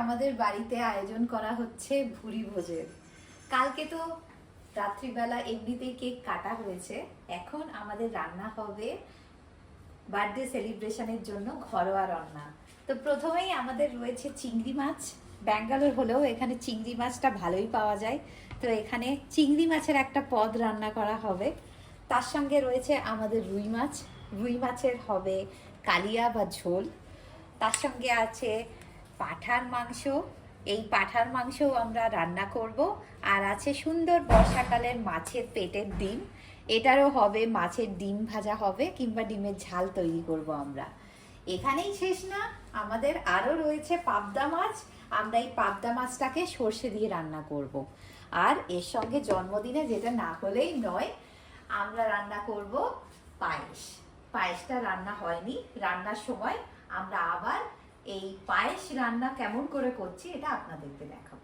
আমাদের বাড়িতে আয়োজন করা হচ্ছে ভুরি ভোজের। কালকে তো রাত্রিবেলা এমনিতেই কেক কাটা হয়েছে, এখন আমাদের রান্না হবে বার্থডে সেলিব্রেশনের জন্য ঘরোয়া রান্না। তো প্রথমেই আমাদের রয়েছে চিংড়ি মাছ। ব্যাঙ্গালোর হলেও এখানে চিংড়ি মাছটা ভালোই পাওয়া যায়, তো এখানে চিংড়ি মাছের একটা পদ রান্না করা হবে। তার সঙ্গে রয়েছে আমাদের রুই মাছ। রুই মাছের হবে কালিয়া বা ঝোল। তার সঙ্গে আছে পাঁঠার মাংস। এই পাঁঠার মাংসও আমরা রান্না করব। আর আছে সুন্দর বর্ষাকালের মাছের পেটের ডিম, এটারও হবে মাছের ডিম ভাজা হবে, কিংবা ডিমের ঝাল তৈরি করব আমরা। এখানেই শেষ না, আমাদের আরও রয়েছে পাবদা মাছ। আমরা এই পাবদা মাছটাকে সর্ষে দিয়ে রান্না করব। আর এর সঙ্গে জন্মদিনে যেটা না হলেই নয়, আমরা রান্না করব পায়েস। পায়েসটা রান্না হয়নি, রান্নার সময় আমরা আবার এই পায়েস রান্না কেমন করে করছি এটা আপনাদেরকে দেখাবো।